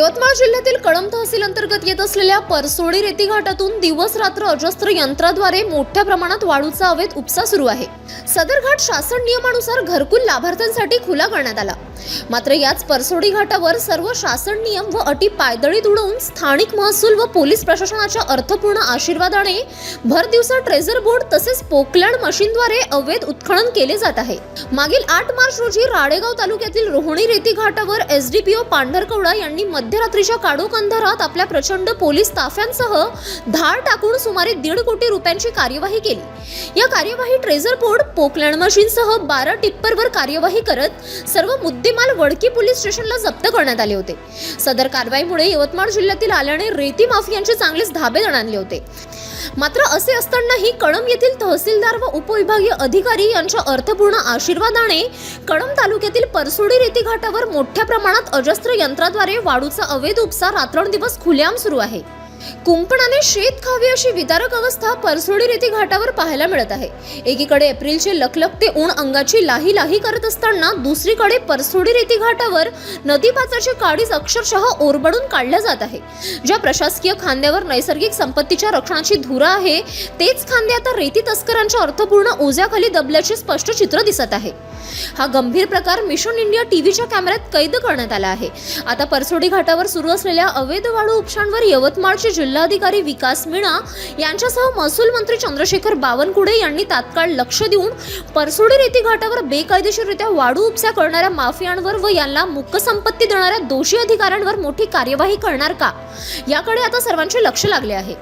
यवतमाळ जिल्ह्यातील कळंब तहसील अंतर्गत येत असलेल्या परसोडी रेती घाटातून दिवस रात्र अजस्त्र यंत्राद्वारे मोठ्या प्रमाणात वाळूचा अवैध उपसा सुरू आहे। सदर घाट शासन नियमानुसार घरकुल लाभार्थ्यांसाठी खुला करण्यात आला। मात्र याच परसोडी घाटावर सर्व शासन नियम व अटी पायदळीत उडवून स्थानिक महसूल व पोलीस प्रशासनाच्या अर्थपूर्ण आशीर्वादाने भर दिवसा ट्रेझर बोर्ड तसेच पोकलँड मशीनद्वारे अवैध उत्खनन केले जात आहे। मागील 8 मार्च रोजी राळेगाव तालुक्यातील रोहणी रेती घाटावर एसडीपीओ पांढरकवडा यांनी मध्यरात्रीच्या काळोख अंधारात आपल्या प्रचंड पोलीस ताफ्यांसह धाड टाकून सुमारे 1.5 कोटी रुपयांची कार्यवाही केली। या कार्यवाही ट्रेझर बोर्ड पोकलँड मशीनसह 12 टिप्परवर कार्यवाही करत सर्व मुद्देमाल वडकी पोलीस स्टेशनला जप्त करण्यात आले होते। सदर कारवाईमुळे यवतमाळ जिल्ह्यातील आल्याने रेती माफियांचे चांगलेच धाबे दणाणले होते। मात्र असे असतानाही कळंब येथील तहसीलदार व उपविभागीय अधिकारी यांच्या अर्थपूर्ण आशीर्वादाने कळंब तालुक्यातील परसोडी रेती घाटावर मोठ्या प्रमाणात अजस्त्र यंत्राद्वारे वाळूचा अवैध उपसा रात्रंदिवस खुलेआम सुरू आहे। कुंपणाने शेत खावे अशी विदारक अवस्था परसोडी रेती घाटावर पाहायला मिळत आहे। एकीकडे एप्रिलचे लखलखते ऊन अंगाची लाही लाही करत असताना दुसरीकडे परसोडी रेती घाटावर नदीपात्राचे काळीज अक्षरशः ओरबडून काढले जात आहे। ज्या प्रशासकीय खांद्यावर नैसर्गिक संपत्तीच्या रक्षणाची धुरा आहे तेच खांदे आता रेती तस्करांच्या अर्थपूर्ण ओझ्याखाली दबल्याचे स्पष्ट चित्र दिसत आहे। हा गंभीर प्रकार मिशन इंडिया टीव्हीच्या कॅमेऱ्यात कैद करण्यात आला आहे। आता परसोडी घाटावर सुरू असलेल्या अवैध वाळू उपशांवर यवतमाळचे जिल्हाधिकारी विकास मीणा यांच्यासह महसूल मंत्री चंद्रशेखर बावनकुळे यांनी तात्काळ लक्ष देऊन परसोडी रेती घाटावर बेकायदेशीररित्या वाळू उपसा करणाऱ्या माफियांवर व यांना मुक्त संपत्ती देणाऱ्या दोषी अधिकाऱ्यांवर मोठी कार्यवाही करणार का याकडे आता सर्वांचे लक्ष लागले आहे।